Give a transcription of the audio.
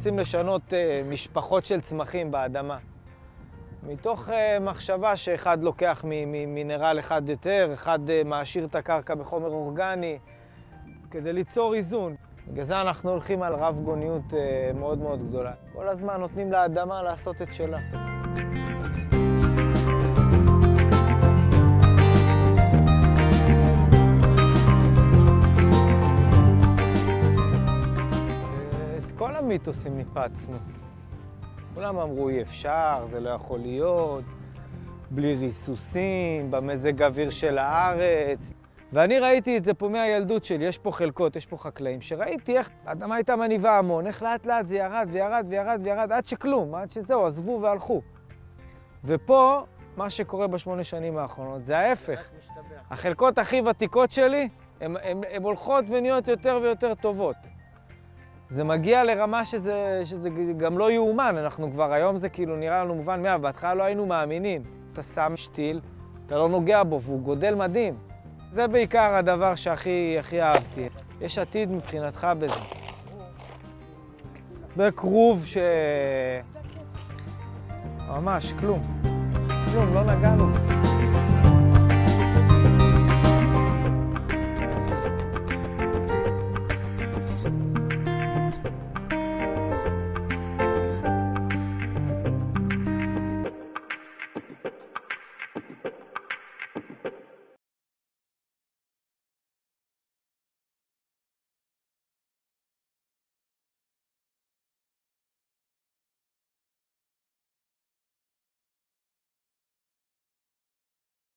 מנסים לשנות משפחות של צמחים באדמה. מתוך מחשבה שאחד לוקח ממינרל אחד יותר, אחד מעשיר את הקרקע בחומר אורגני, כדי ליצור איזון. בגלל זה אנחנו הולכים על רב גוניות מאוד מאוד גדולה. כל הזמן נותנים לאדמה לעשות את שלה. את כל המיתוסים ניפצנו. כולם אמרו אי אפשר, זה לא יכול להיות, בלי ריסוסים, במזג אוויר של הארץ. ואני ראיתי את זה פה מהילדות שלי, יש פה חלקות, יש פה חקלאים, שראיתי איך האדמה הייתה מניבה המון, איך לאט לאט זה ירד וירד וירד וירד, עד שכלום, עד שזהו, עזבו והלכו. ופה, מה שקורה ב8 שנים האחרונות, זה ההפך. החלקות הכי ותיקות שלי, הן הולכות ונהיות יותר ויותר טובות. זה מגיע לרמה שזה גם לא יאומן, אנחנו כבר היום זה כאילו נראה לנו מובן מאליו, בהתחלה לא היינו מאמינים. אתה שם שתיל, אתה לא נוגע בו והוא גודל מדהים. זה בעיקר הדבר שהכי אהבתי. יש עתיד מבחינתך בזה. בכרוב ממש כלום. כלום, לא נגענו.